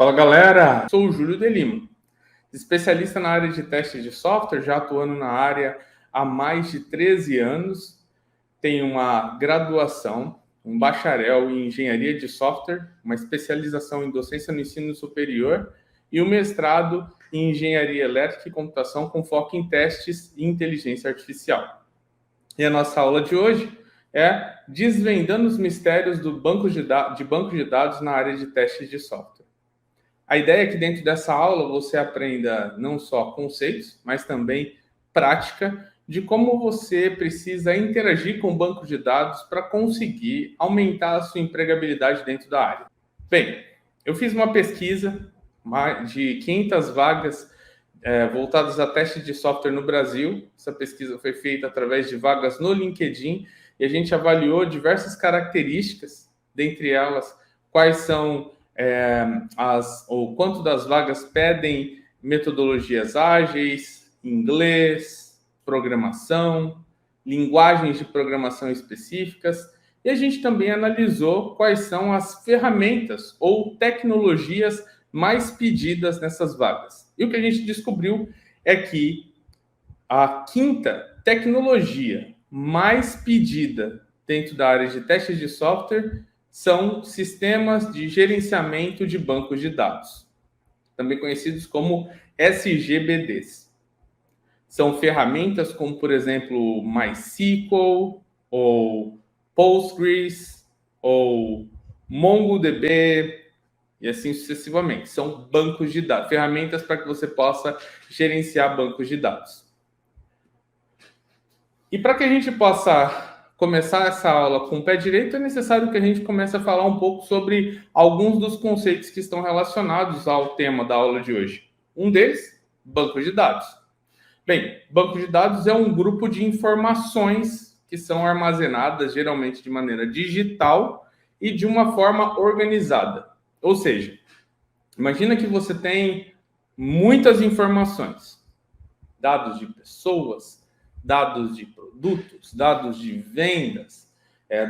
Fala galera, sou o Júlio de Lima, especialista na área de testes de software, já atuando na área há mais de 13 anos. Tenho uma graduação, um bacharel em engenharia de software, uma especialização em docência no ensino superior e um mestrado em engenharia elétrica e computação com foco em testes e inteligência artificial. E a nossa aula de hoje é desvendando os mistérios de bancos de dados na área de testes de software. A ideia é que dentro dessa aula você aprenda não só conceitos, mas também prática de como você precisa interagir com o banco de dados para conseguir aumentar a sua empregabilidade dentro da área. Bem, eu fiz uma pesquisa de 500 vagas voltadas a testes de software no Brasil. Essa pesquisa foi feita através de vagas no LinkedIn e a gente avaliou diversas características, dentre elas quais são ou quanto das vagas pedem metodologias ágeis, inglês, programação, linguagens de programação específicas, e a gente também analisou quais são as ferramentas ou tecnologias mais pedidas nessas vagas. E o que a gente descobriu é que a quinta tecnologia mais pedida dentro da área de testes de software são sistemas de gerenciamento de bancos de dados, também conhecidos como SGBDs. São ferramentas como, por exemplo, MySQL, ou Postgres, ou MongoDB, e assim sucessivamente. São bancos de dados, ferramentas para que você possa gerenciar bancos de dados. E para que a gente possa começar essa aula com o pé direito, é necessário que a gente comece a falar um pouco sobre alguns dos conceitos que estão relacionados ao tema da aula de hoje. Um deles, banco de dados. Bem, banco de dados é um grupo de informações que são armazenadas geralmente de maneira digital e de uma forma organizada. Ou seja, imagina que você tem muitas informações, dados de pessoas, dados de produtos, dados de vendas,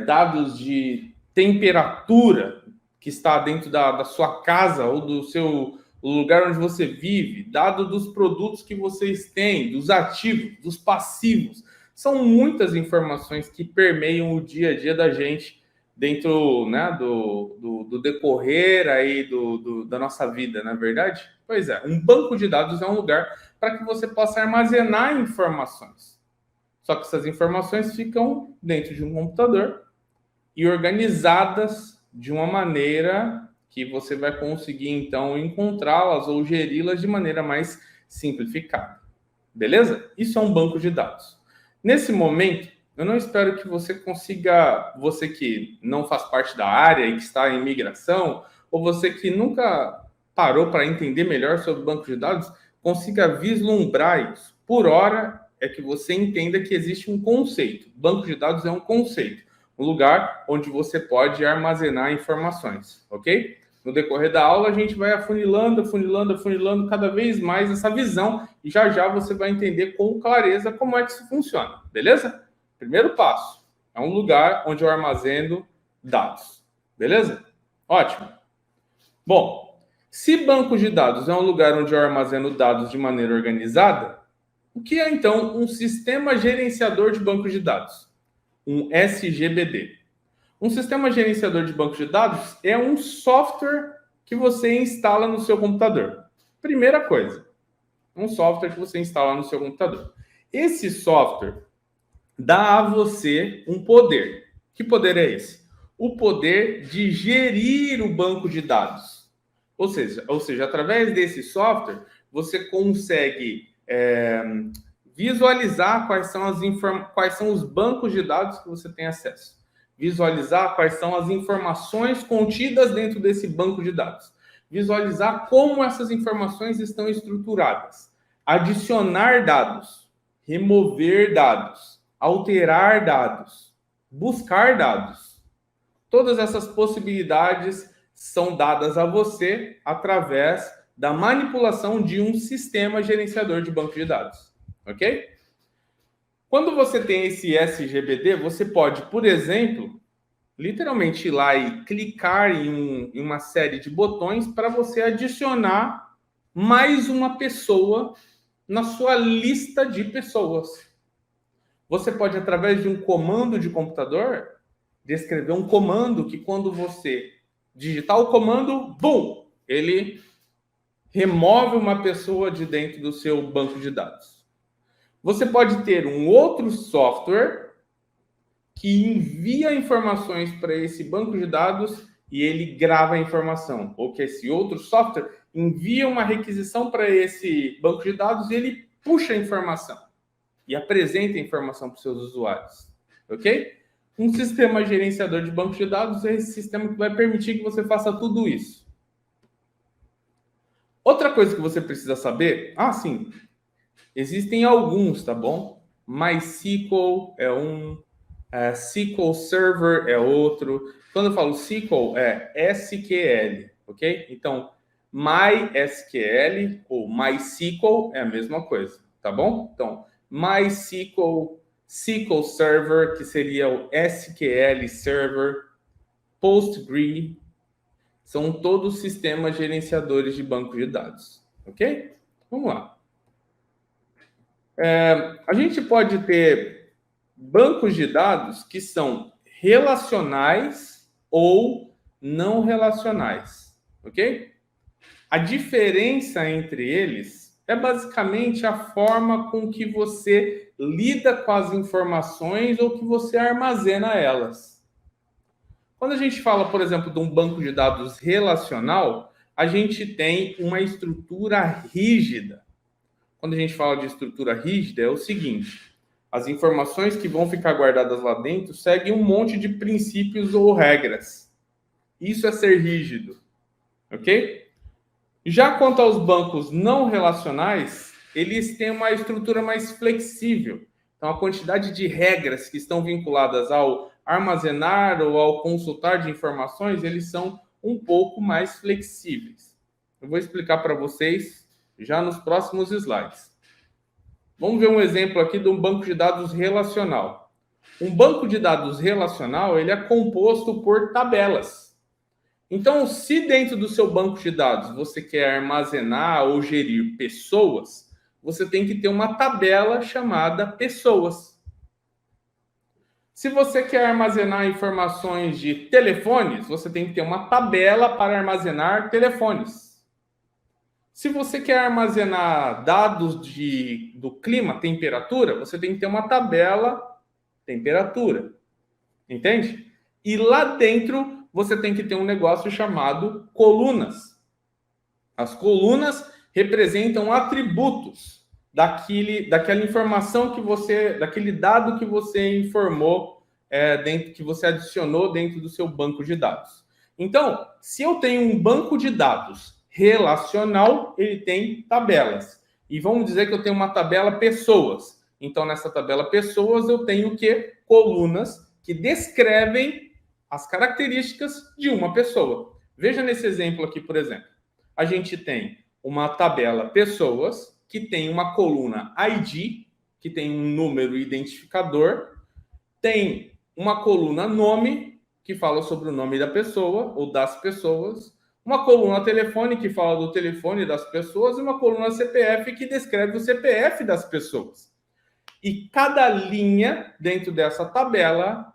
dados de temperatura que está dentro da sua casa ou do seu lugar onde você vive, dado dos produtos que vocês têm, dos ativos, dos passivos. São muitas informações que permeiam o dia a dia da gente dentro, né, do decorrer aí da nossa vida, não é verdade? Pois é, um banco de dados é um lugar para que você possa armazenar informações. Só que essas informações ficam dentro de um computador e organizadas de uma maneira que você vai conseguir, então, encontrá-las ou geri-las de maneira mais simplificada. Beleza? Isso é um banco de dados. Nesse momento, eu não espero que você consiga, você que não faz parte da área e que está em migração, ou você que nunca parou para entender melhor sobre o banco de dados, consiga vislumbrar isso. Por hora, é que você entenda que existe um conceito. Banco de dados é um conceito, um lugar onde você pode armazenar informações, ok? No decorrer da aula, a gente vai afunilando cada vez mais essa visão e já você vai entender com clareza como é que isso funciona, beleza? Primeiro passo, é um lugar onde eu armazeno dados, beleza? Ótimo. Bom, se banco de dados é um lugar onde eu armazeno dados de maneira organizada, o que é, então, um sistema gerenciador de bancos de dados? Um SGBD. Um sistema gerenciador de bancos de dados é um software que você instala no seu computador. Primeira coisa, um software que você instala no seu computador. Esse software dá a você um poder. Que poder é esse? O poder de gerir o banco de dados. Ou seja, através desse software, você consegue visualizar quais são os bancos de dados que você tem acesso. Visualizar quais são as informações contidas dentro desse banco de dados. Visualizar como essas informações estão estruturadas. Adicionar dados, remover dados, alterar dados, buscar dados. Todas essas possibilidades são dadas a você através da manipulação de um sistema gerenciador de banco de dados, ok? Quando você tem esse SGBD, você pode, por exemplo, literalmente ir lá e clicar em uma série de botões para você adicionar mais uma pessoa na sua lista de pessoas. Você pode, através de um comando de computador, descrever um comando que, quando você digitar o comando, bum, ele remove uma pessoa de dentro do seu banco de dados. Você pode ter um outro software que envia informações para esse banco de dados e ele grava a informação. Ou que esse outro software envia uma requisição para esse banco de dados e ele puxa a informação e apresenta a informação para os seus usuários. Ok? Um sistema gerenciador de banco de dados é esse sistema que vai permitir que você faça tudo isso. Outra coisa que você precisa saber, sim, existem alguns, tá bom? MySQL é um, SQL Server é outro. Quando eu falo SQL, é SQL, ok? Então, MySQL ou MySQL é a mesma coisa, tá bom? Então, MySQL, SQL Server, que seria o SQL Server, Postgre, são todos sistemas gerenciadores de banco de dados, ok? Vamos lá. A gente pode ter bancos de dados que são relacionais ou não relacionais, ok? A diferença entre eles é basicamente a forma com que você lida com as informações ou que você armazena elas. Quando a gente fala, por exemplo, de um banco de dados relacional, a gente tem uma estrutura rígida. Quando a gente fala de estrutura rígida, é o seguinte: as informações que vão ficar guardadas lá dentro seguem um monte de princípios ou regras. Isso é ser rígido, ok? Já quanto aos bancos não relacionais, eles têm uma estrutura mais flexível. Então, a quantidade de regras que estão vinculadas ao armazenar ou ao consultar de informações, eles são um pouco mais flexíveis. Eu vou explicar para vocês já nos próximos slides. Vamos ver um exemplo aqui de um banco de dados relacional. Um banco de dados relacional, ele é composto por tabelas. Então, se dentro do seu banco de dados você quer armazenar ou gerir pessoas, você tem que ter uma tabela chamada pessoas. Se você quer armazenar informações de telefones, você tem que ter uma tabela para armazenar telefones. Se você quer armazenar dados do clima, temperatura, você tem que ter uma tabela temperatura. Entende? E lá dentro você tem que ter um negócio chamado colunas. As colunas representam atributos daquela informação daquele dado que você informou, que você adicionou dentro do seu banco de dados. Então, se eu tenho um banco de dados relacional, ele tem tabelas. E vamos dizer que eu tenho uma tabela pessoas. Então, nessa tabela pessoas, eu tenho o quê? Colunas que descrevem as características de uma pessoa. Veja nesse exemplo aqui, por exemplo. A gente tem uma tabela pessoas, que tem uma coluna ID, que tem um número identificador, tem uma coluna nome, que fala sobre o nome da pessoa ou das pessoas, uma coluna telefone, que fala do telefone das pessoas, e uma coluna CPF, que descreve o CPF das pessoas. E cada linha dentro dessa tabela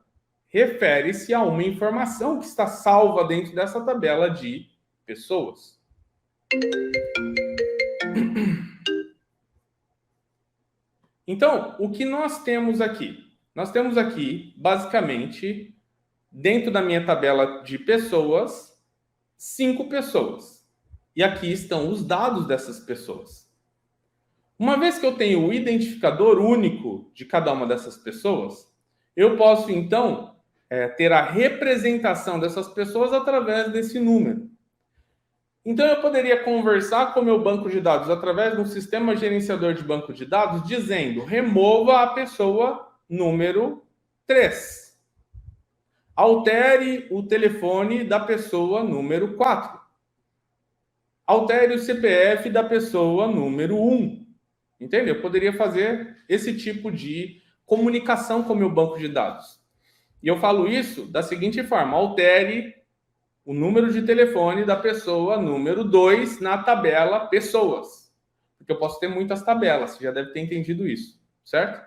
refere-se a uma informação que está salva dentro dessa tabela de pessoas. Então, o que nós temos aqui? Nós temos aqui, basicamente, dentro da minha tabela de pessoas, 5 pessoas. E aqui estão os dados dessas pessoas. Uma vez que eu tenho o identificador único de cada uma dessas pessoas, eu posso, então, ter a representação dessas pessoas através desse número. Então, eu poderia conversar com o meu banco de dados através de um sistema gerenciador de banco de dados, dizendo: remova a pessoa número 3. Altere o telefone da pessoa número 4. Altere o CPF da pessoa número 1. Entende? Eu poderia fazer esse tipo de comunicação com o meu banco de dados. E eu falo isso da seguinte forma: altere o número de telefone da pessoa número 2 na tabela pessoas. Porque eu posso ter muitas tabelas, você já deve ter entendido isso, certo?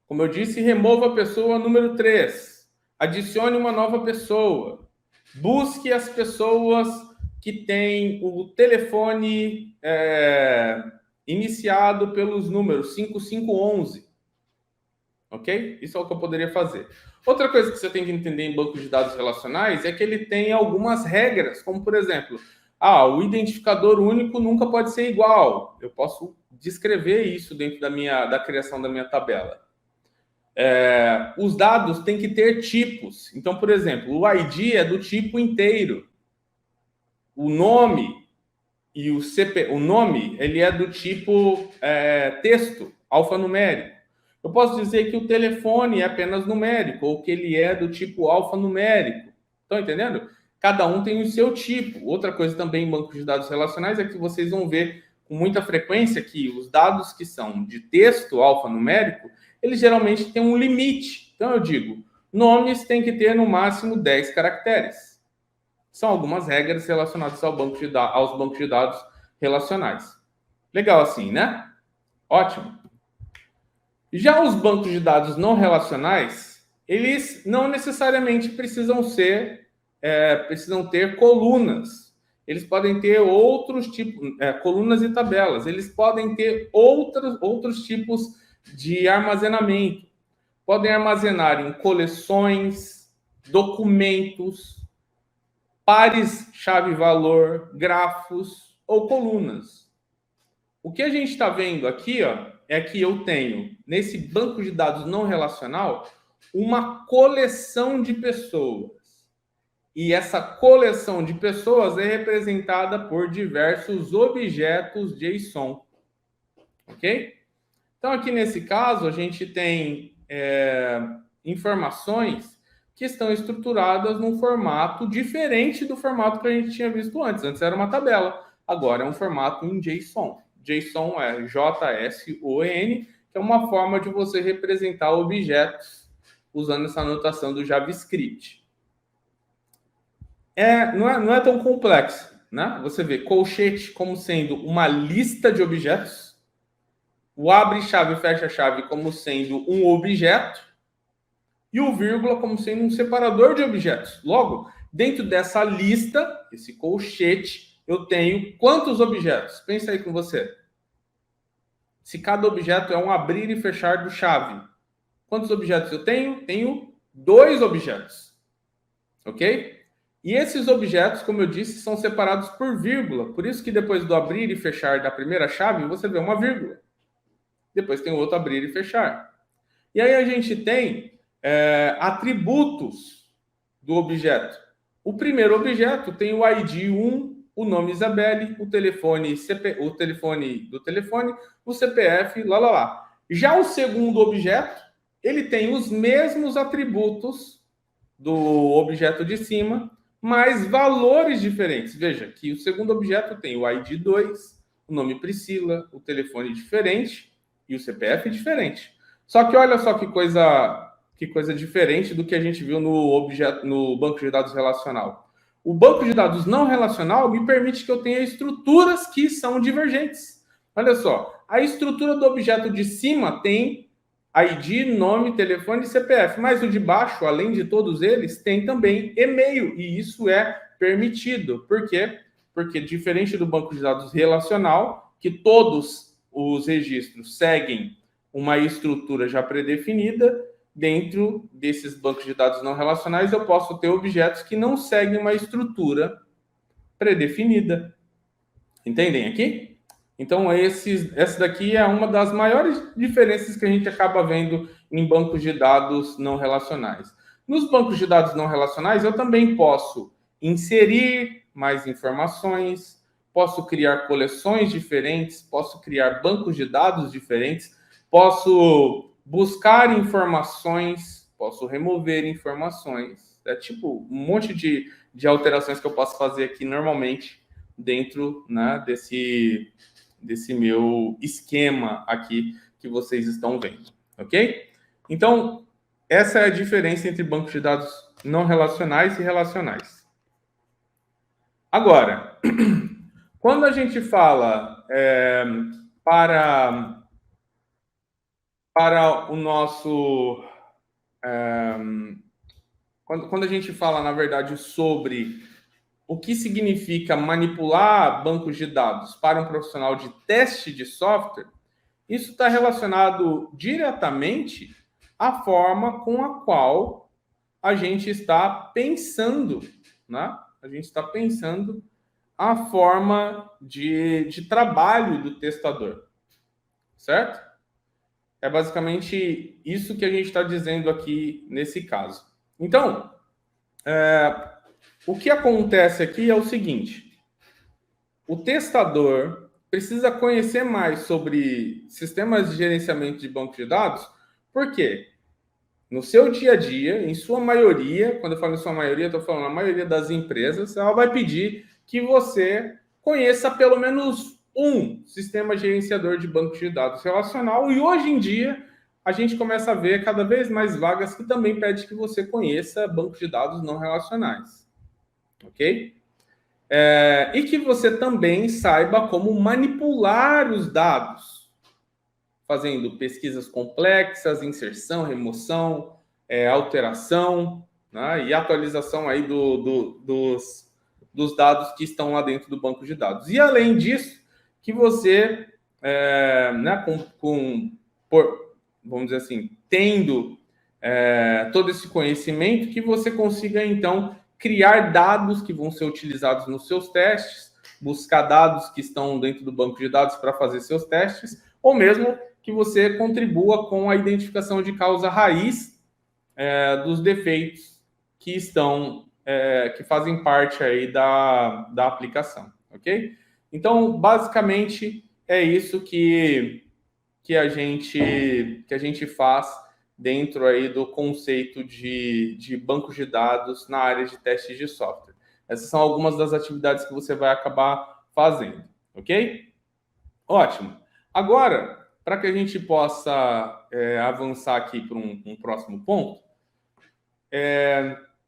Como eu disse, remova a pessoa número 3. Adicione uma nova pessoa. Busque as pessoas que têm o telefone iniciado pelos números 5511. Ok? Isso é o que eu poderia fazer. Outra coisa que você tem que entender em banco de dados relacionais é que ele tem algumas regras, como por exemplo, o identificador único nunca pode ser igual. Eu posso descrever isso dentro da criação da minha tabela. Os dados têm que ter tipos. Então, por exemplo, o ID é do tipo inteiro. O nome e o nome ele é do tipo texto, alfanumérico. Eu posso dizer que o telefone é apenas numérico ou que ele é do tipo alfanumérico. Estão entendendo? Cada um tem o seu tipo. Outra coisa também em bancos de dados relacionais é que vocês vão ver com muita frequência que os dados que são de texto alfanumérico, eles geralmente têm um limite. Então eu digo, nomes têm que ter no máximo 10 caracteres. São algumas regras relacionadas aos bancos de dados relacionais. Legal assim, né? Ótimo. Já os bancos de dados não relacionais, eles não necessariamente precisam ter colunas. Eles podem ter outros tipos, colunas e tabelas. Eles podem ter outros tipos de armazenamento. Podem armazenar em coleções, documentos, pares chave-valor, grafos ou colunas. O que a gente está vendo aqui, é que eu tenho, nesse banco de dados não relacional, uma coleção de pessoas. E essa coleção de pessoas é representada por diversos objetos JSON. Ok? Então, aqui nesse caso, a gente tem informações que estão estruturadas num formato diferente do formato que a gente tinha visto antes. Antes era uma tabela, agora é um formato em JSON. JSON é JSON, que é uma forma de você representar objetos usando essa notação do JavaScript. Não é tão complexo, né? Você vê colchete como sendo uma lista de objetos, o abre-chave e fecha-chave como sendo um objeto, e o vírgula como sendo um separador de objetos. Logo, dentro dessa lista, esse colchete, eu tenho quantos objetos? Pensa aí com você. Se cada objeto é um abrir e fechar do chave, quantos objetos eu tenho? Tenho 2 objetos. Ok? E esses objetos, como eu disse, são separados por vírgula. Por isso que depois do abrir e fechar da primeira chave, você vê uma vírgula. Depois tem outro abrir e fechar. E aí a gente tem atributos do objeto. O primeiro objeto tem o ID 1, o nome Isabelle, o telefone do telefone, o CPF, lá. Já o segundo objeto, ele tem os mesmos atributos do objeto de cima, mas valores diferentes. Veja que o segundo objeto tem o ID 2, o nome Priscila, o telefone diferente e o CPF diferente. Só que olha só que coisa diferente do que a gente viu no banco de dados relacional. O banco de dados não relacional me permite que eu tenha estruturas que são divergentes. Olha só, a estrutura do objeto de cima tem ID, nome, telefone e CPF, mas o de baixo, além de todos eles, tem também e-mail, e isso é permitido. Por quê? Porque diferente do banco de dados relacional, que todos os registros seguem uma estrutura já predefinida, dentro desses bancos de dados não relacionais, eu posso ter objetos que não seguem uma estrutura predefinida. Entendem aqui? Então, essa daqui é uma das maiores diferenças que a gente acaba vendo em bancos de dados não relacionais. Nos bancos de dados não relacionais, eu também posso inserir mais informações, posso criar coleções diferentes, posso criar bancos de dados diferentes, posso buscar informações, posso remover informações. É tipo um monte de alterações que eu posso fazer aqui normalmente dentro, né, desse meu esquema aqui que vocês estão vendo, ok? Então, essa é a diferença entre bancos de dados não relacionais e relacionais. Agora, quando a gente fala para o nosso... quando a gente fala, na verdade, sobre o que significa manipular bancos de dados para um profissional de teste de software, isso está relacionado diretamente à forma com a qual a gente está pensando, né? A gente está pensando a forma de trabalho do testador, certo? É basicamente isso que a gente está dizendo aqui nesse caso. Então, o que acontece aqui é o seguinte: o testador precisa conhecer mais sobre sistemas de gerenciamento de banco de dados, por quê? No seu dia a dia, em sua maioria, quando eu falo em sua maioria, estou falando a maioria das empresas, ela vai pedir que você conheça pelo menos um sistema gerenciador de banco de dados relacional. E hoje em dia, a gente começa a ver cada vez mais vagas que também pedem que você conheça bancos de dados não relacionais. Ok? E que você também saiba como manipular os dados, fazendo pesquisas complexas, inserção, remoção, alteração, né, e atualização aí dos dados que estão lá dentro do banco de dados. E além disso, que você, né, vamos dizer assim, tendo todo esse conhecimento, que você consiga então criar dados que vão ser utilizados nos seus testes, buscar dados que estão dentro do banco de dados para fazer seus testes, ou mesmo que você contribua com a identificação de causa raiz dos defeitos que estão, que fazem parte aí da aplicação, ok? Então, basicamente, é isso que a gente faz dentro aí do conceito de bancos de dados na área de testes de software. Essas são algumas das atividades que você vai acabar fazendo, ok? Ótimo. Agora, para que a gente possa avançar aqui para um próximo ponto,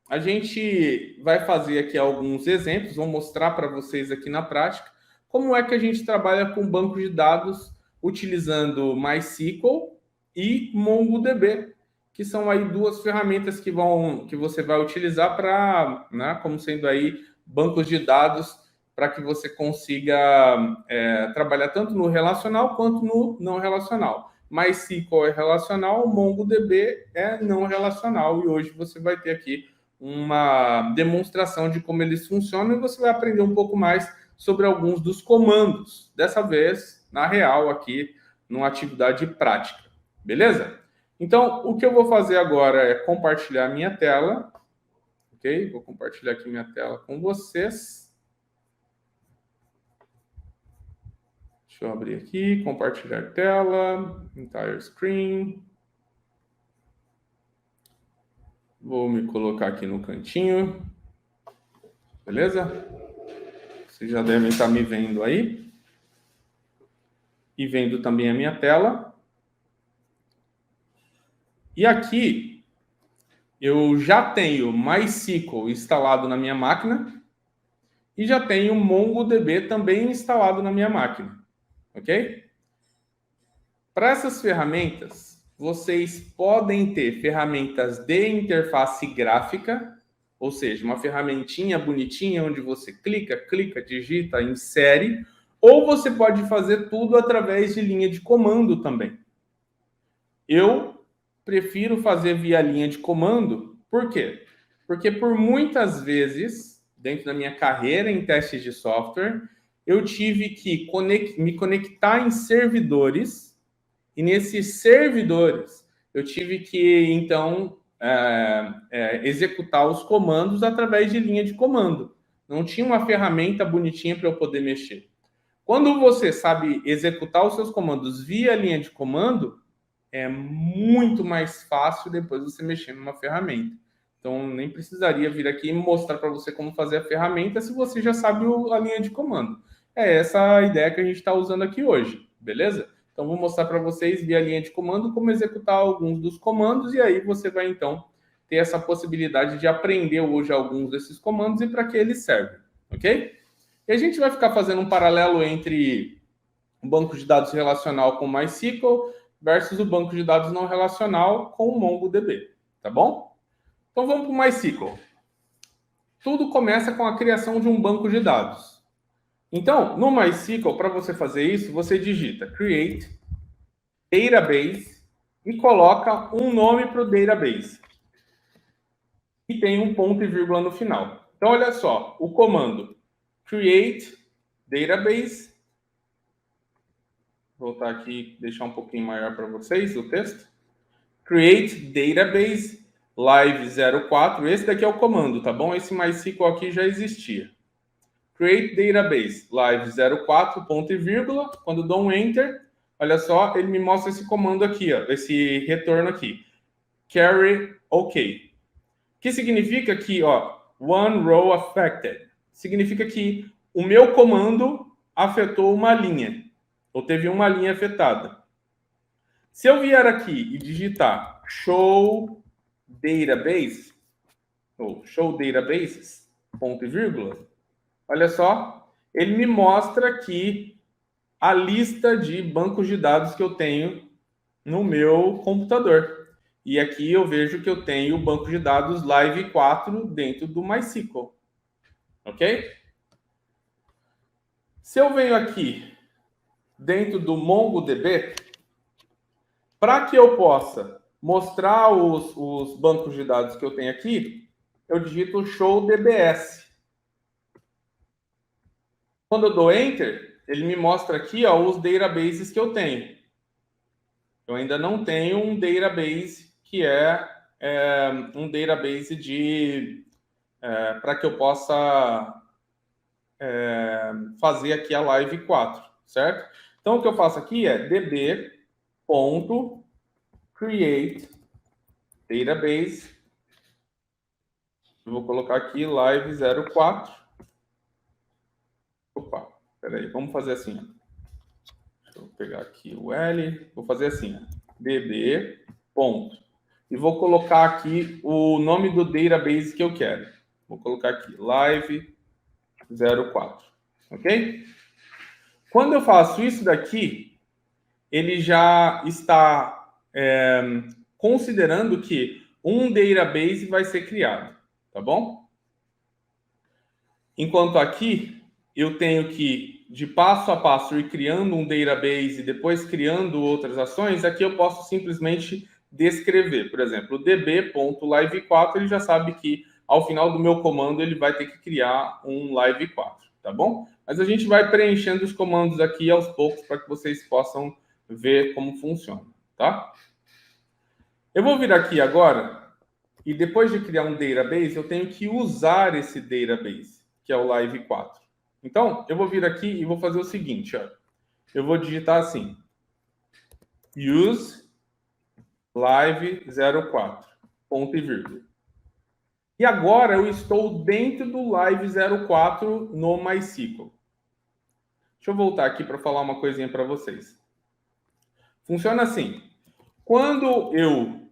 a gente vai fazer aqui alguns exemplos, vou mostrar para vocês aqui na prática como é que a gente trabalha com banco de dados utilizando MySQL e MongoDB, que são aí duas ferramentas que você vai utilizar para, né, como sendo aí bancos de dados para que você consiga trabalhar tanto no relacional quanto no não relacional. MySQL é relacional, MongoDB é não relacional, e hoje você vai ter aqui uma demonstração de como eles funcionam e você vai aprender um pouco mais sobre alguns dos comandos, dessa vez, na real, aqui, numa atividade prática. Beleza? Então, o que eu vou fazer agora é compartilhar minha tela, ok? Vou compartilhar aqui minha tela com vocês. Deixa eu abrir aqui, compartilhar tela, entire screen. Vou me colocar aqui no cantinho. Beleza? Vocês já devem estar me vendo aí. E vendo também a minha tela. E aqui, eu já tenho MySQL instalado na minha máquina. E já tenho MongoDB também instalado na minha máquina. Ok? Para essas ferramentas, vocês podem ter ferramentas de interface gráfica, ou seja, uma ferramentinha bonitinha onde você clica, digita, insere, ou você pode fazer tudo através de linha de comando também. Eu prefiro fazer via linha de comando, por quê? Porque por muitas vezes, dentro da minha carreira em testes de software, eu tive que me conectar em servidores, e nesses servidores eu tive que, então, executar os comandos através de linha de comando. Não tinha uma ferramenta bonitinha para eu poder mexer. Quando você sabe executar os seus comandos via linha de comando, é muito mais fácil depois você mexer numa ferramenta. Então, nem precisaria vir aqui e mostrar para você como fazer a ferramenta se você já sabe a linha de comando. É essa a ideia que a gente está usando aqui hoje, beleza? Então, vou mostrar para vocês via linha de comando como executar alguns dos comandos e aí você vai, então, ter essa possibilidade de aprender hoje alguns desses comandos e para que eles servem, ok? E a gente vai ficar fazendo um paralelo entre o banco de dados relacional com MySQL versus o banco de dados não relacional com o MongoDB, tá bom? Então, vamos para o MySQL. Tudo começa com a criação de um banco de dados. Então, no MySQL, para você fazer isso, você digita create database e coloca um nome para o database. E tem um ponto e vírgula no final. Então, olha só, o comando create database. Vou voltar aqui, deixar um pouquinho maior para vocês o texto. Create database live 04. Esse daqui é o comando, tá bom? Esse MySQL aqui já existia. Create database live 04, ponto e vírgula. Quando dou um enter, olha só, ele me mostra esse comando aqui, ó, esse retorno aqui. Carry OK. Que significa que, ó, one row affected. Significa que o meu comando afetou uma linha, ou teve uma linha afetada. Se eu vier aqui e digitar show database, ou show databases, ponto e vírgula, olha só, ele me mostra aqui a lista de bancos de dados que eu tenho no meu computador. E aqui eu vejo que eu tenho o banco de dados Live 4 dentro do MySQL. Ok? Se eu venho aqui dentro do MongoDB, para que eu possa mostrar os bancos de dados que eu tenho aqui, eu digito show DBS. Quando eu dou Enter, ele me mostra aqui, ó, os databases que eu tenho. Eu ainda não tenho um database que é um database de para que eu possa fazer aqui a Live 4, certo? Então, o que eu faço aqui é db.create database. Eu vou colocar aqui Live 04. Opa, peraí, vamos fazer assim, ó. Deixa eu pegar aqui o L, vou fazer assim, ó. db. E vou colocar aqui o nome do database que eu quero. Vou colocar aqui, Live 04. Ok? Quando eu faço isso daqui, ele já está considerando que um database vai ser criado. Tá bom? Enquanto aqui, eu tenho que, de passo a passo, ir criando um database e depois criando outras ações, aqui eu posso simplesmente descrever. Por exemplo, o db.live4, ele já sabe que ao final do meu comando ele vai ter que criar um live 4, tá bom? Mas a gente vai preenchendo os comandos aqui aos poucos para que vocês possam ver como funciona, tá? Eu vou vir aqui agora e depois de criar um database, eu tenho que usar esse database, que é o live 4. Então, eu vou vir aqui e vou fazer o seguinte, ó. Eu vou digitar assim, use live 04, ponto e vírgula. E agora eu estou dentro do live 04 no MySQL. Deixa eu voltar aqui para falar uma coisinha para vocês. Funciona assim. Quando eu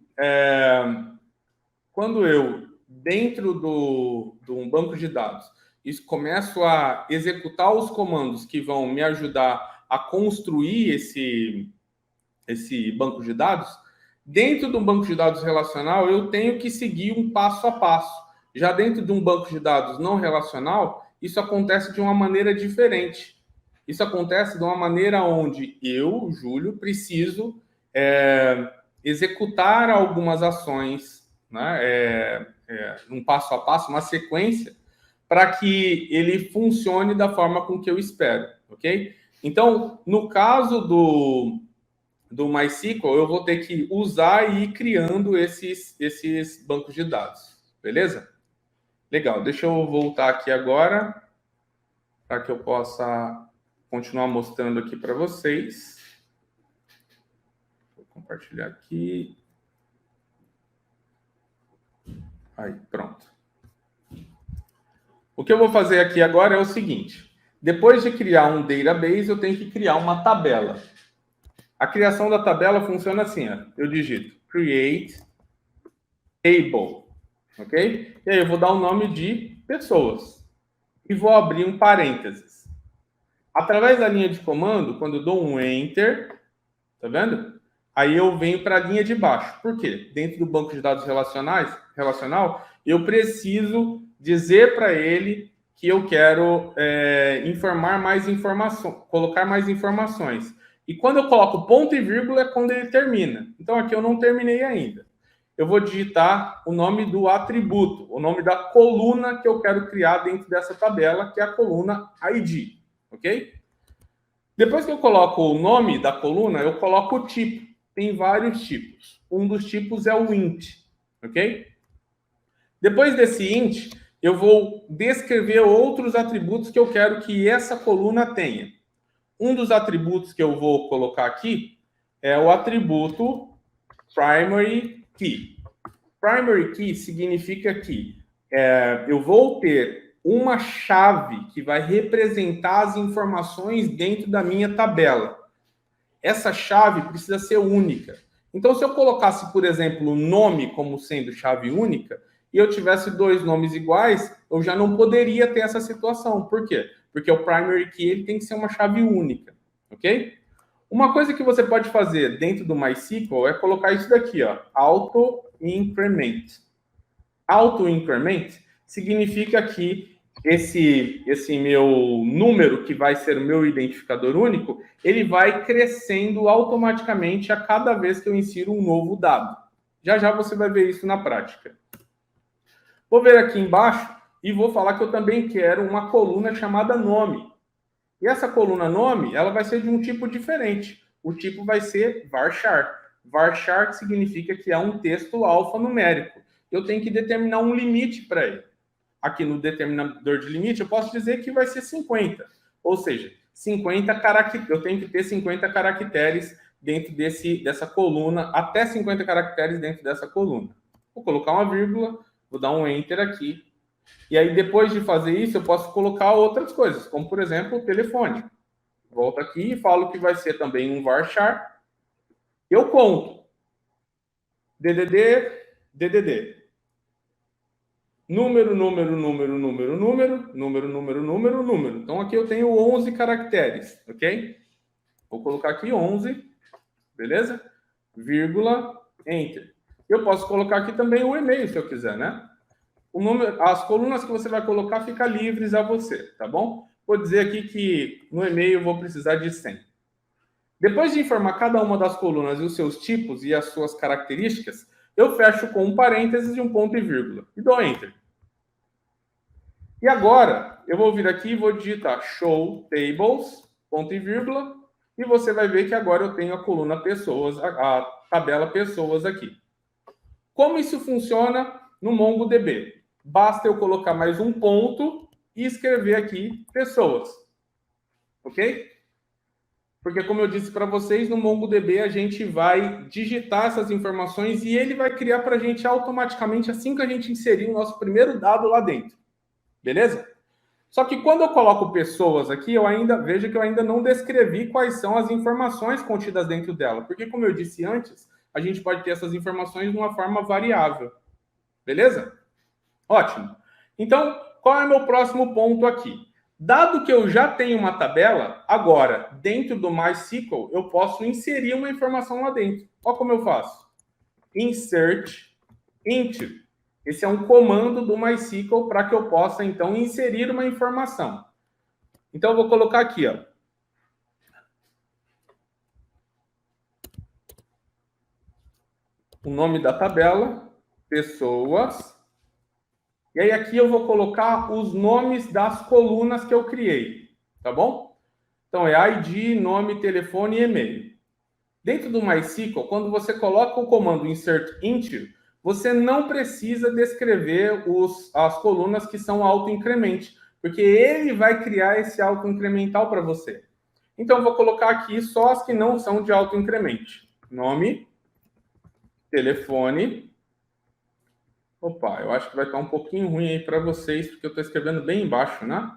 dentro de um banco de dados, começo a executar os comandos que vão me ajudar a construir esse banco de dados, dentro de um banco de dados relacional, eu tenho que seguir um passo a passo. Já dentro de um banco de dados não relacional, isso acontece de uma maneira diferente. Isso acontece de uma maneira onde eu, Júlio, preciso executar algumas ações, né, um passo a passo, uma sequência, para que ele funcione da forma com que eu espero, ok? Então, no caso do MySQL, eu vou ter que usar e ir criando esses bancos de dados, beleza? Legal, deixa eu voltar aqui agora, para que eu possa continuar mostrando aqui para vocês. Vou compartilhar aqui. Aí, pronto. O que eu vou fazer aqui agora é o seguinte. Depois de criar um database, eu tenho que criar uma tabela. A criação da tabela funciona assim, ó. Eu digito create table, ok? E aí eu vou dar o nome de pessoas e vou abrir um parênteses. Através da linha de comando, quando eu dou um enter, tá vendo? Aí eu venho para a linha de baixo. Por quê? Dentro do banco de dados relacional, eu preciso dizer para ele que eu quero informar mais informações, colocar mais informações. E quando eu coloco ponto e vírgula é quando ele termina. Então aqui eu não terminei ainda. Eu vou digitar o nome do atributo, o nome da coluna que eu quero criar dentro dessa tabela, que é a coluna ID, ok? Depois que eu coloco o nome da coluna, eu coloco o tipo. Tem vários tipos. Um dos tipos é o int, ok? Depois desse int, eu vou descrever outros atributos que eu quero que essa coluna tenha. Um dos atributos que eu vou colocar aqui é o atributo primary key. Primary key significa que eu vou ter uma chave que vai representar as informações dentro da minha tabela. Essa chave precisa ser única. Então, se eu colocasse, por exemplo, o nome como sendo chave única, e eu tivesse dois nomes iguais, eu já não poderia ter essa situação. Por quê? Porque o primary key ele tem que ser uma chave única, ok? Uma coisa que você pode fazer dentro do MySQL é colocar isso daqui, ó, auto increment. Auto increment significa que esse meu número, que vai ser o meu identificador único, ele vai crescendo automaticamente a cada vez que eu insiro um novo dado. Já já você vai ver isso na prática. Vou ver aqui embaixo e vou falar que eu também quero uma coluna chamada nome. E essa coluna nome, ela vai ser de um tipo diferente. O tipo vai ser varchar. Varchar significa que é um texto alfanumérico. Eu tenho que determinar um limite para ele. Aqui no determinador de limite, eu posso dizer que vai ser 50. Ou seja, 50 caracteres, eu tenho que ter 50 caracteres dentro dessa coluna, até 50 caracteres dentro dessa coluna. Vou colocar uma vírgula, vou dar um enter aqui. E aí, depois de fazer isso, eu posso colocar outras coisas, como, por exemplo, o telefone. Volto aqui e falo que vai ser também um varchar. Eu conto. DDD, DDD. Número. Então, aqui eu tenho 11 caracteres, ok? Vou colocar aqui 11, beleza? Vírgula, enter. Eu posso colocar aqui também o e-mail, se eu quiser, né? O número, as colunas que você vai colocar ficam livres a você, tá bom? Vou dizer aqui que no e-mail eu vou precisar de 100. Depois de informar cada uma das colunas e os seus tipos e as suas características, eu fecho com um parênteses e um ponto e vírgula. E dou Enter. E agora, eu vou vir aqui e vou digitar show tables, ponto e vírgula, e você vai ver que agora eu tenho a coluna pessoas, a tabela pessoas aqui. Como isso funciona no MongoDB? Basta eu colocar mais um ponto e escrever aqui pessoas. Ok? Porque, como eu disse para vocês, no MongoDB a gente vai digitar essas informações e ele vai criar para a gente automaticamente assim que a gente inserir o nosso primeiro dado lá dentro. Beleza? Só que quando eu coloco pessoas aqui, veja que eu ainda não descrevi quais são as informações contidas dentro dela. Porque, como eu disse antes, a gente pode ter essas informações de uma forma variável. Beleza? Ótimo. Então, qual é o meu próximo ponto aqui? Dado que eu já tenho uma tabela, agora, dentro do MySQL, eu posso inserir uma informação lá dentro. Olha como eu faço. Insert into. Esse é um comando do MySQL para que eu possa, então, inserir uma informação. Então, eu vou colocar aqui, ó. O nome da tabela, pessoas. E aí aqui eu vou colocar os nomes das colunas que eu criei, tá bom? Então é ID, nome, telefone e e-mail. Dentro do MySQL, quando você coloca o comando insert into, você não precisa descrever as colunas que são autoincremente, porque ele vai criar esse autoincremental para você. Então eu vou colocar aqui só as que não são de autoincremente. Nome, telefone. Opa, eu acho que vai estar um pouquinho ruim aí para vocês, porque eu estou escrevendo bem embaixo, né?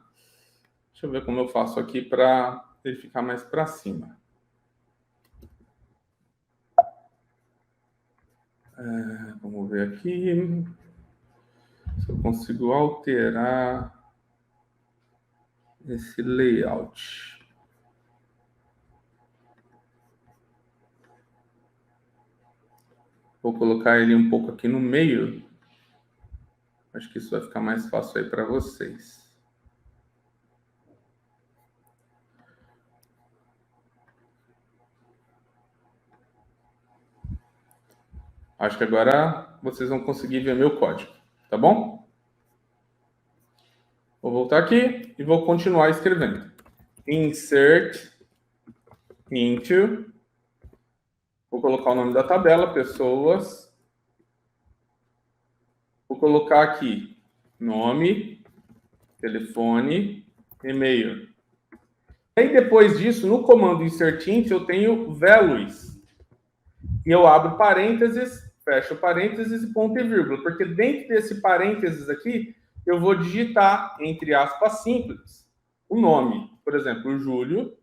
Deixa eu ver como eu faço aqui para ele ficar mais para cima. Vamos ver aqui se eu consigo alterar esse layout. Vou colocar ele um pouco aqui no meio. Acho que isso vai ficar mais fácil aí para vocês. Acho que agora vocês vão conseguir ver meu código, tá bom? Vou voltar aqui e vou continuar escrevendo. Insert into. Vou colocar o nome da tabela, pessoas. Vou colocar aqui nome, telefone, e-mail. E depois disso, no comando insert into, eu tenho values. E eu abro parênteses, fecho parênteses e ponto e vírgula. Porque dentro desse parênteses aqui, eu vou digitar, entre aspas, simples, o nome. Por exemplo, o Júlio.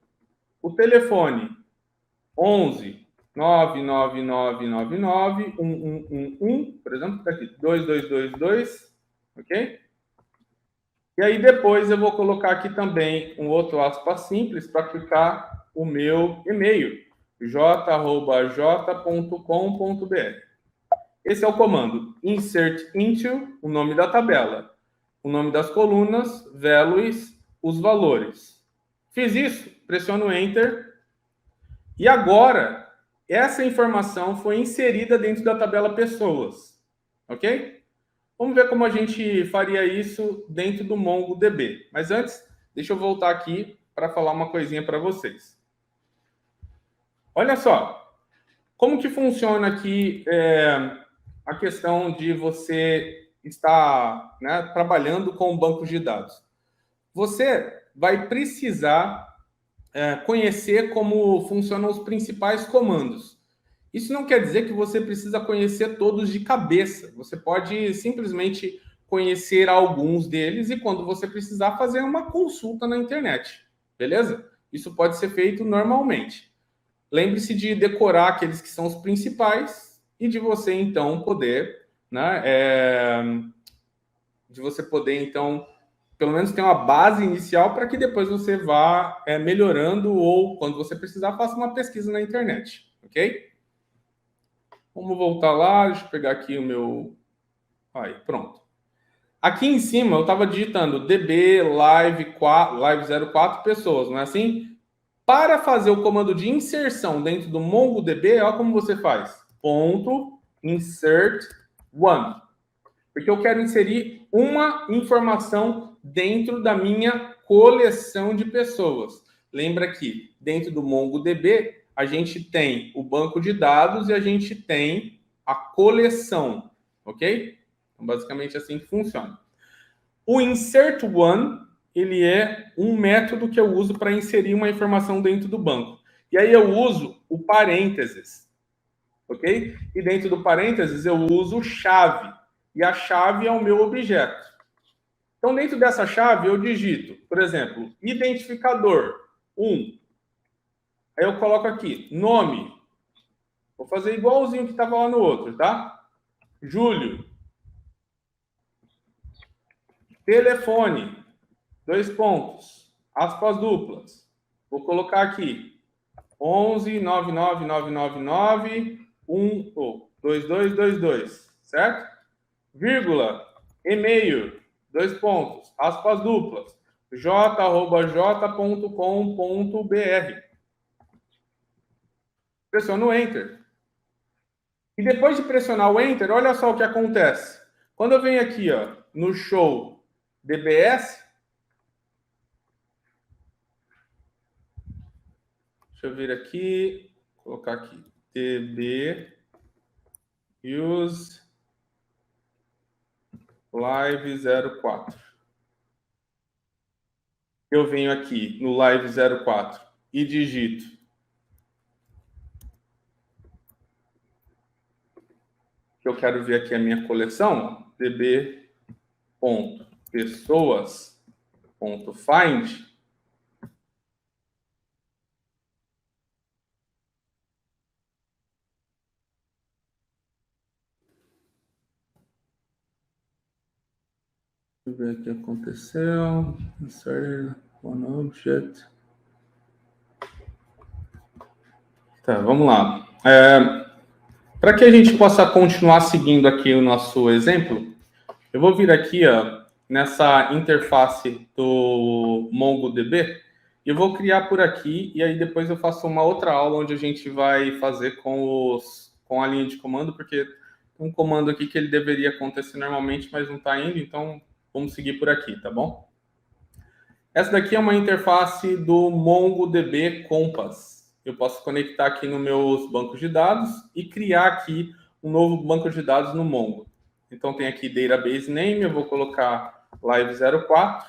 O telefone, 11 99999 1111, por exemplo, está aqui, 2222, ok? E aí depois eu vou colocar aqui também um outro aspas simples para ficar o meu e-mail, j@j.com.br. Esse é o comando insert into, o nome da tabela, o nome das colunas, values, os valores. Fiz isso, pressiono Enter. E agora, essa informação foi inserida dentro da tabela pessoas, ok? Vamos ver como a gente faria isso dentro do MongoDB. Mas antes, deixa eu voltar aqui para falar uma coisinha para vocês. Olha só, como que funciona aqui a questão de você estar, né, trabalhando com bancos de dados. Você vai precisar conhecer como funcionam os principais comandos. Isso não quer dizer que você precisa conhecer todos de cabeça. Você pode simplesmente conhecer alguns deles e, quando você precisar, fazer uma consulta na internet. Beleza? Isso pode ser feito normalmente. Lembre-se de decorar aqueles que são os principais e de você, então, poder, né, então, pelo menos ter uma base inicial para que depois você vá melhorando ou, quando você precisar, faça uma pesquisa na internet, ok? Vamos voltar lá, deixa eu pegar aqui o meu... Aí, pronto. Aqui em cima eu estava digitando DB live 04 pessoas, não é assim? Para fazer o comando de inserção dentro do MongoDB, olha como você faz. Ponto insert one. Porque eu quero inserir uma informação dentro da minha coleção de pessoas. Lembra que dentro do MongoDB a gente tem o banco de dados e a gente tem a coleção, ok? Então, basicamente assim que funciona. O insert one, ele é um método que eu uso para inserir uma informação dentro do banco. E aí eu uso o parênteses, ok? E dentro do parênteses eu uso chave. E a chave é o meu objeto. Então, dentro dessa chave, eu digito, por exemplo, identificador 1. Aí eu coloco aqui, nome. Vou fazer igualzinho que estava lá no outro, tá? Júlio. Telefone. 2 pontos. Aspas duplas. Vou colocar aqui 11 99999 2222, certo? Vírgula. E-mail. 2 pontos. Aspas duplas. j@j.com.br. Pressiono Enter. E depois de pressionar o Enter, olha só o que acontece. Quando eu venho aqui, ó, no show DBS, deixa eu vir aqui, colocar aqui, DB use live 04. Eu venho aqui no live 04 e digito que eu quero ver aqui a minha coleção, db.pessoas.find. Deixa eu ver o que aconteceu. Insert one object. Tá, vamos lá. Para que a gente possa continuar seguindo aqui o nosso exemplo, eu vou vir aqui, ó, nessa interface do MongoDB e eu vou criar por aqui e aí depois eu faço uma outra aula onde a gente vai fazer com a linha de comando, porque tem um comando aqui que ele deveria acontecer normalmente, mas não está indo, então vamos seguir por aqui, tá bom? Essa daqui é uma interface do MongoDB Compass. Eu posso conectar aqui nos meus bancos de dados e criar aqui um novo banco de dados no Mongo. Então tem aqui Database Name, eu vou colocar Live04,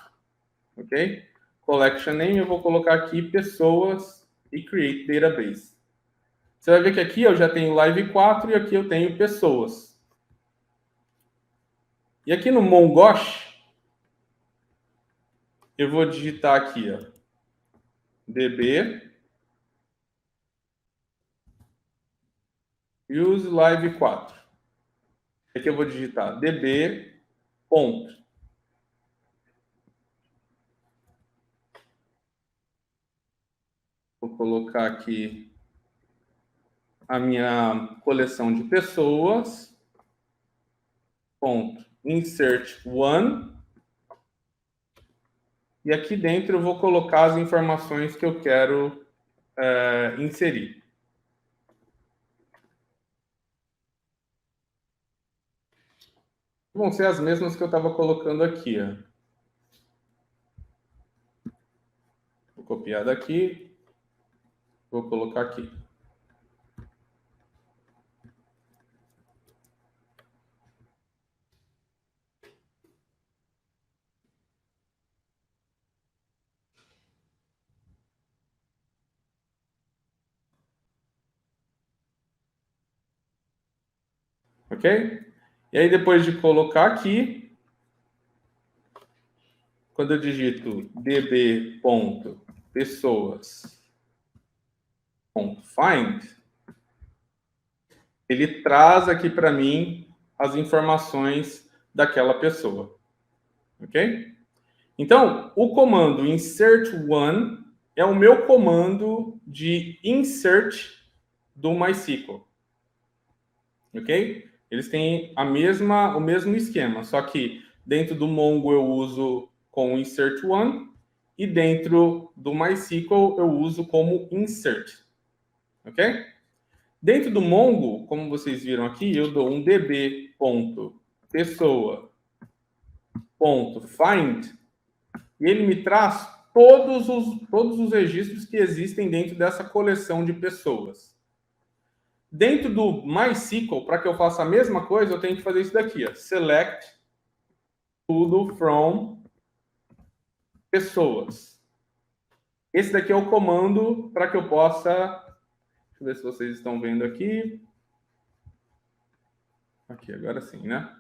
ok? Collection Name, eu vou colocar aqui pessoas e Create Database. Você vai ver que aqui eu já tenho Live4 e aqui eu tenho pessoas. E aqui no Mongosh, eu vou digitar aqui, ó, DB use Live4. Aqui eu vou digitar DB ponto. Vou colocar aqui a minha coleção de pessoas. Ponto. Insert one. E aqui dentro eu vou colocar as informações que eu quero inserir. Vão ser as mesmas que eu estava colocando aqui. Ó. Vou copiar daqui. Vou colocar aqui. Ok? E aí, depois de colocar aqui, quando eu digito db.pessoas.find, ele traz aqui para mim as informações daquela pessoa. Ok? Então, o comando insert one é o meu comando de insert do MySQL. Ok? Eles têm o mesmo esquema, só que dentro do Mongo eu uso com insert one e dentro do MySQL eu uso como insert. Ok? Dentro do Mongo, como vocês viram aqui, eu dou um db.pessoa.find e ele me traz todos os registros que existem dentro dessa coleção de pessoas. Dentro do MySQL, para que eu faça a mesma coisa, eu tenho que fazer isso daqui, ó, select tudo from pessoas. Esse daqui é o comando para que eu possa... Deixa eu ver se vocês estão vendo aqui. Aqui, agora sim, né?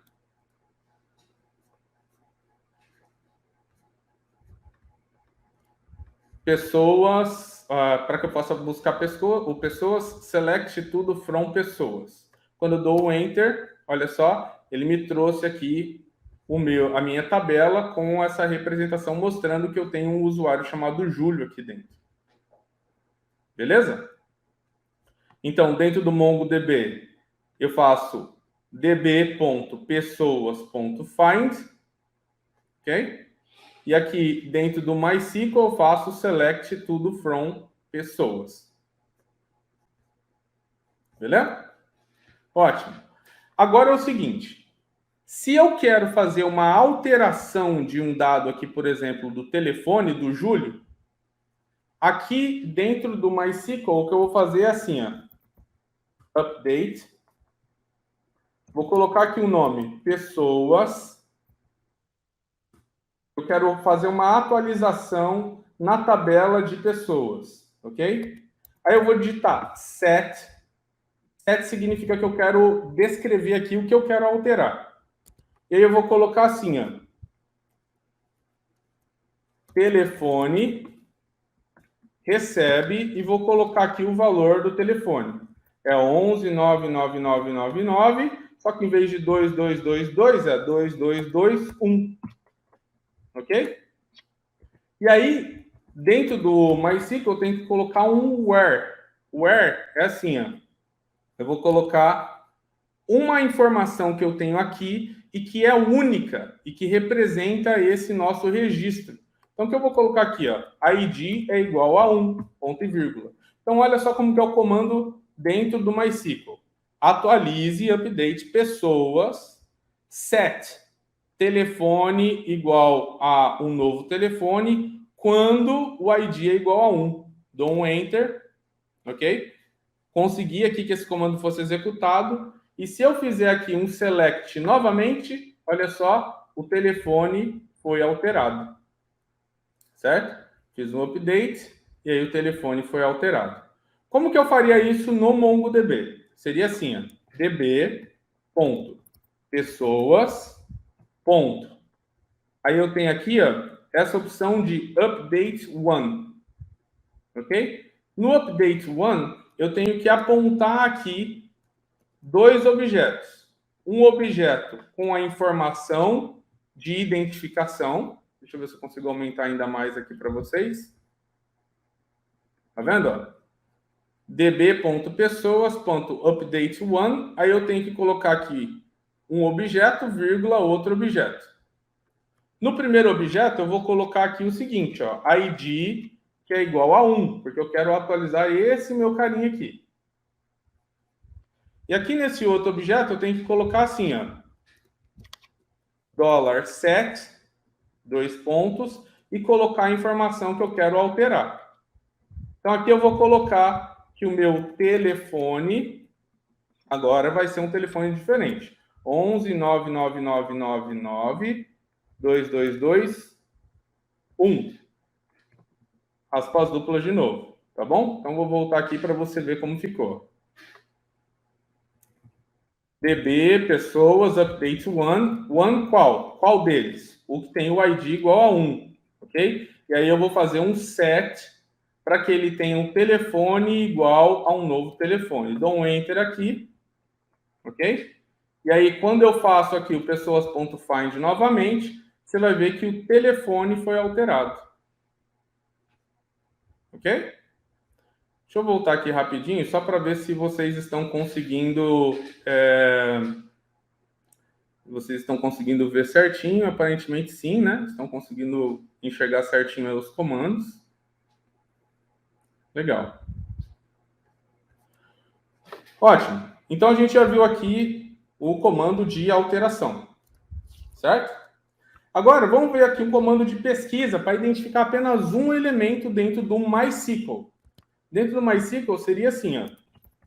Pessoas, para que eu possa buscar pessoas, select tudo from pessoas. Quando eu dou o Enter, olha só, ele me trouxe aqui a minha tabela com essa representação mostrando que eu tenho um usuário chamado Júlio aqui dentro. Beleza? Então, dentro do MongoDB, eu faço db.pessoas.find, ok? E aqui dentro do MySQL eu faço select tudo from pessoas. Beleza? Ótimo. Agora é o seguinte. Se eu quero fazer uma alteração de um dado aqui, por exemplo, do telefone do Júlio, aqui dentro do MySQL o que eu vou fazer é assim, ó. Update. Vou colocar aqui o nome pessoas. Eu quero fazer uma atualização na tabela de pessoas, ok? Aí eu vou digitar set. Set significa que eu quero descrever aqui o que eu quero alterar. E aí eu vou colocar assim, ó. Telefone recebe e vou colocar aqui o valor do telefone. É 11,99999, só que em vez de 2222 é 2221. ok? E aí, dentro do MySQL, eu tenho que colocar um where. Where é assim, ó. Eu vou colocar uma informação que eu tenho aqui e que é única e que representa esse nosso registro. Então, o que eu vou colocar aqui, ó, ID é igual a 1, ponto e vírgula. Então, olha só como que é o comando dentro do MySQL. Atualize, update, pessoas, set, telefone igual a um novo telefone, quando o ID é igual a 1. Dou um Enter, ok? Consegui aqui que esse comando fosse executado. E se eu fizer aqui um select novamente, olha só, o telefone foi alterado. Certo? Fiz um update e aí o telefone foi alterado. Como que eu faria isso no MongoDB? Seria assim, ó, db.pessoas. Aí eu tenho aqui, ó, essa opção de update one. Ok? No update one, eu tenho que apontar aqui dois objetos. Um objeto com a informação de identificação. Deixa eu ver se eu consigo aumentar ainda mais aqui para vocês. Tá vendo? db.pessoas.update1. Aí eu tenho que colocar aqui um objeto, vírgula, outro objeto. No primeiro objeto, eu vou colocar aqui o seguinte, ó, ID, que é igual a 1, porque eu quero atualizar esse meu carinha aqui. E aqui nesse outro objeto, eu tenho que colocar assim, ó, $set, 2 pontos, e colocar a informação que eu quero alterar. Então, aqui eu vou colocar que o meu telefone agora vai ser um telefone diferente. 11 99999 222 1. Aspas duplas de novo, tá bom? Então, vou voltar aqui para você ver como ficou. DB, pessoas, update one. One qual? Qual deles? O que tem o ID igual a 1, ok? E aí eu vou fazer um set para que ele tenha um telefone igual a um novo telefone. Dou um Enter aqui, ok? E aí, quando eu faço aqui o pessoas.find novamente, você vai ver que o telefone foi alterado. Ok? Deixa eu voltar aqui rapidinho, só para ver se vocês estão conseguindo... Vocês estão conseguindo ver certinho, aparentemente sim, né? Estão conseguindo enxergar certinho os comandos. Legal. Ótimo. Então, a gente já viu aqui o comando de alteração. Certo? Agora, vamos ver aqui o comando de pesquisa para identificar apenas um elemento dentro do MySQL. Dentro do MySQL seria assim, ó.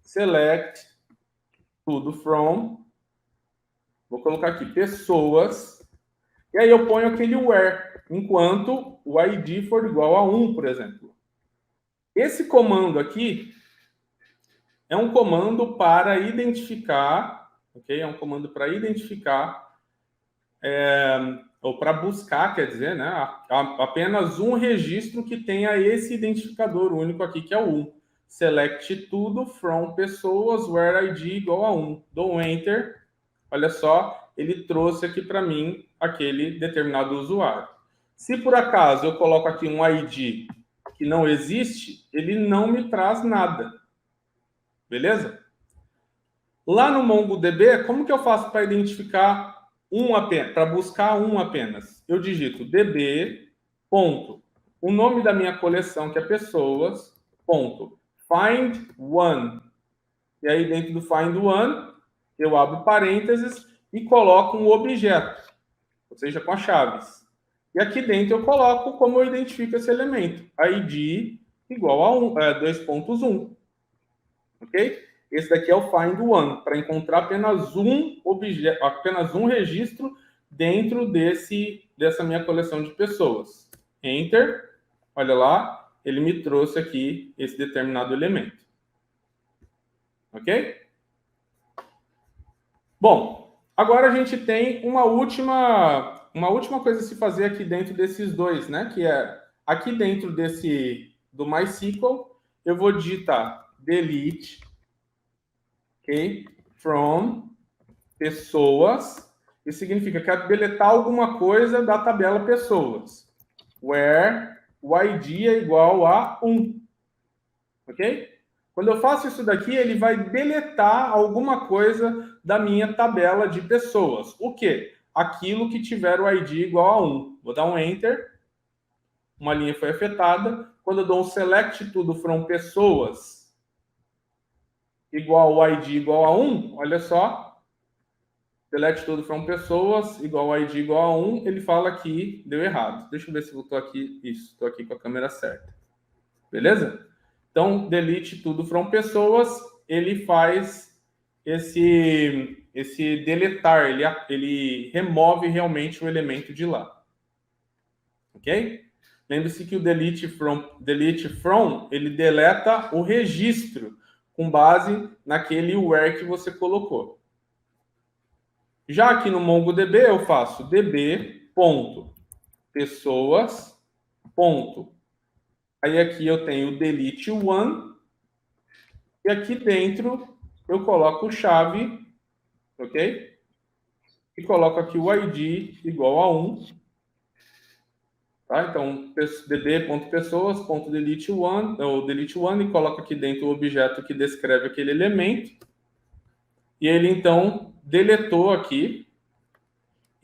Select tudo from. Vou colocar aqui pessoas. E aí eu ponho aquele where, enquanto o ID for igual a 1, por exemplo. Esse comando aqui é um comando para identificar, ok? É um comando para identificar, ou para buscar, quer dizer, né? Apenas um registro que tenha esse identificador único aqui, que é o 1. Select tudo from pessoas, where ID igual a 1. Dou um Enter. Olha só, ele trouxe aqui para mim aquele determinado usuário. Se por acaso eu coloco aqui um ID que não existe, ele não me traz nada. Beleza? Lá no MongoDB, como que eu faço para identificar um apenas, para buscar um apenas? Eu digito db, ponto, o nome da minha coleção, que é pessoas, ponto, find one. E aí, dentro do find one, eu abro parênteses e coloco um objeto, ou seja, com as chaves. E aqui dentro eu coloco como eu identifico esse elemento. ID igual a 2.1. Ok? Esse daqui é o find one, para encontrar apenas um objeto, apenas um registro dentro dessa minha coleção de pessoas. Enter. Olha lá, ele me trouxe aqui esse determinado elemento. Ok? Bom, agora a gente tem uma última coisa a se fazer aqui dentro desses dois, né? Que é, aqui dentro do MySQL, eu vou digitar delete, ok? From pessoas, Isso significa que quero deletar alguma coisa da tabela pessoas. Where o ID é igual a 1. Ok? Quando eu faço isso daqui, ele vai deletar alguma coisa da minha tabela de pessoas. O quê? Aquilo que tiver o ID igual a 1. Vou dar um Enter. Uma linha foi afetada. Quando eu dou um Select Tudo from Pessoas igual o ID igual a 1, olha só. Select Tudo from Pessoas igual ao ID igual a 1, ele fala que deu errado. Deixa eu ver se eu estou aqui. Isso, estou aqui com a câmera certa. Beleza? Então, delete tudo from pessoas, ele faz esse deletar, ele remove realmente o elemento de lá. Ok? Lembre-se que o delete from, ele deleta o registro com base naquele where que você colocou. Já aqui no MongoDB eu faço db.pessoas. Aí aqui eu tenho delete one. E aqui dentro eu coloco chave, ok? E coloco aqui o ID igual a 1. Tá? Então, dd.pessoas.delete one, ou delete one, e coloco aqui dentro o objeto que descreve aquele elemento. E ele, então, deletou aqui.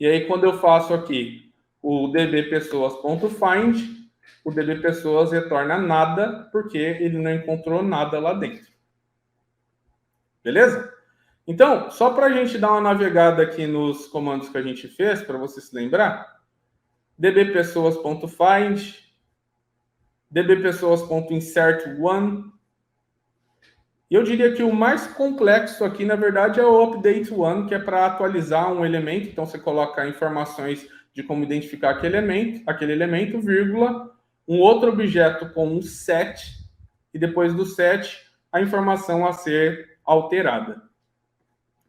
E aí, quando eu faço aqui o dbpessoas.find, o dbpessoas retorna nada, porque ele não encontrou nada lá dentro. Beleza? Então, só para a gente dar uma navegada aqui nos comandos que a gente fez, para você se lembrar, dbpessoas.find, dbpessoas.insert1, e eu diria que o mais complexo aqui, na verdade, é o update one, que é para atualizar um elemento. Então, você coloca informações de como identificar aquele elemento, vírgula, um outro objeto com um set, e depois do set, a informação a ser alterada.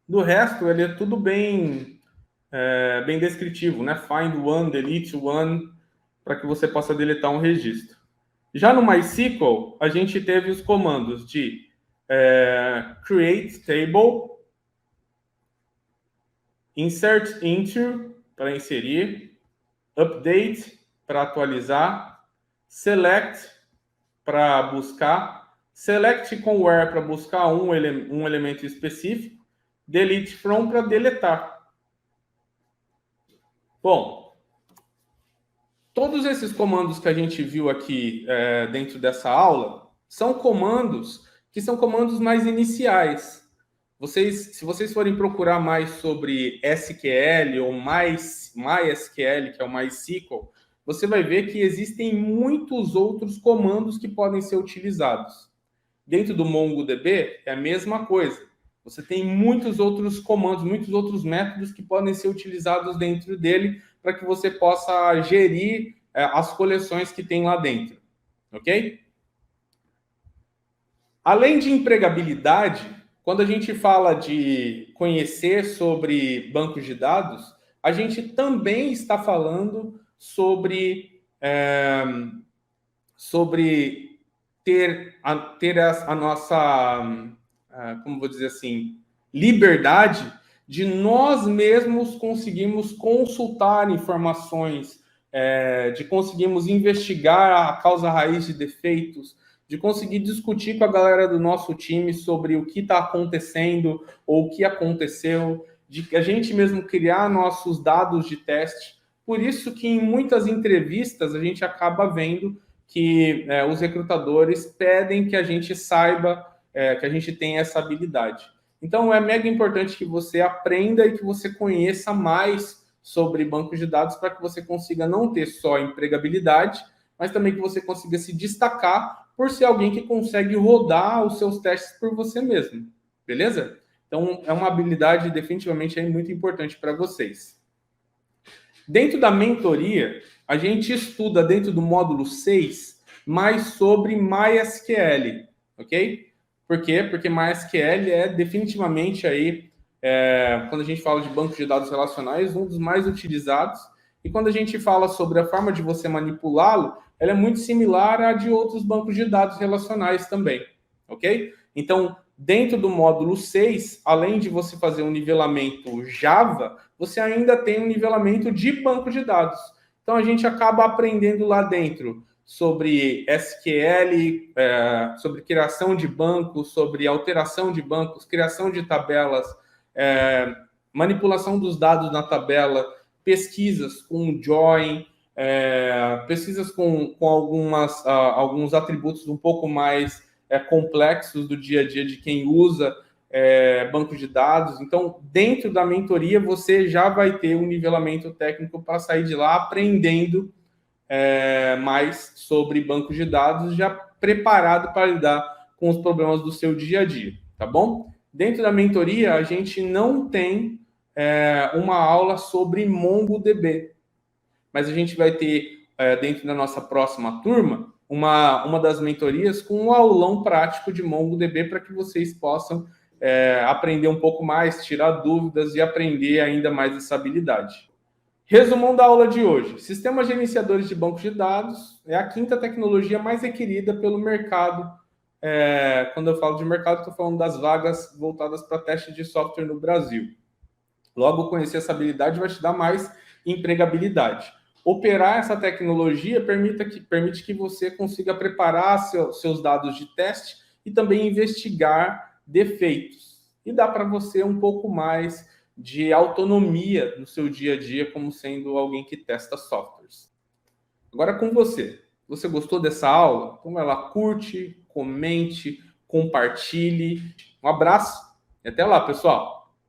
Do resto, ele é tudo bem descritivo, né? Find one, delete one, para que você possa deletar um registro. Já no MySQL, a gente teve os comandos de create table, insert into, para inserir, update, para atualizar, select, para buscar, select com where, para buscar um elemento específico, delete from, para deletar. Bom, todos esses comandos que a gente viu aqui dentro dessa aula são comandos que são comandos mais iniciais. Se vocês forem procurar mais sobre SQL ou MySQL, que é o MySQL, você vai ver que existem muitos outros comandos que podem ser utilizados. Dentro do MongoDB é a mesma coisa. Você tem muitos outros comandos, muitos outros métodos que podem ser utilizados dentro dele para que você possa gerir as coleções que tem lá dentro. Ok? Além de empregabilidade, quando a gente fala de conhecer sobre bancos de dados, a gente também está falando sobre ter a nossa, como vou dizer assim, liberdade de nós mesmos conseguirmos consultar informações, de conseguirmos investigar a causa raiz de defeitos, de conseguir discutir com a galera do nosso time sobre o que está acontecendo ou o que aconteceu, de a gente mesmo criar nossos dados de teste. Por isso que em muitas entrevistas a gente acaba vendo que os recrutadores pedem que a gente saiba, que a gente tenha essa habilidade. Então, é mega importante que você aprenda e que você conheça mais sobre bancos de dados para que você consiga não ter só empregabilidade, mas também que você consiga se destacar por ser alguém que consegue rodar os seus testes por você mesmo. Beleza? Então, é uma habilidade definitivamente muito importante para vocês. Dentro da mentoria, a gente estuda dentro do módulo 6 mais sobre MySQL, ok? Por quê? Porque MySQL é definitivamente aí, quando a gente fala de bancos de dados relacionais, um dos mais utilizados. E quando a gente fala sobre a forma de você manipulá-lo, ela é muito similar à de outros bancos de dados relacionais também, ok? Então, Dentro do módulo 6, além de você fazer um nivelamento Java, você ainda tem um nivelamento de banco de dados. Então, a gente acaba aprendendo lá dentro sobre SQL, sobre criação de bancos, sobre alteração de bancos, criação de tabelas, manipulação dos dados na tabela, pesquisas com join, pesquisas com alguns atributos um pouco mais complexos do dia a dia de quem usa banco de dados. Então, dentro da mentoria, você já vai ter um nivelamento técnico para sair de lá aprendendo mais sobre bancos de dados, já preparado para lidar com os problemas do seu dia a dia, tá bom? Dentro da mentoria, a gente não tem uma aula sobre MongoDB, mas a gente vai ter, dentro da nossa próxima turma, uma das mentorias com um aulão prático de MongoDB para que vocês possam aprender um pouco mais, tirar dúvidas e aprender ainda mais essa habilidade. Resumão da aula de hoje. Sistemas gerenciadores de bancos de dados é a quinta tecnologia mais requerida pelo mercado. Quando eu falo de mercado, estou falando das vagas voltadas para teste de software no Brasil. Logo, conhecer essa habilidade vai te dar mais empregabilidade. Operar essa tecnologia permite que você consiga preparar seus dados de teste e também investigar defeitos. E dá para você um pouco mais de autonomia no seu dia a dia, como sendo alguém que testa softwares. Agora com você. Você gostou dessa aula? Então vai lá, curte, comente, compartilhe. Um abraço e até lá, pessoal!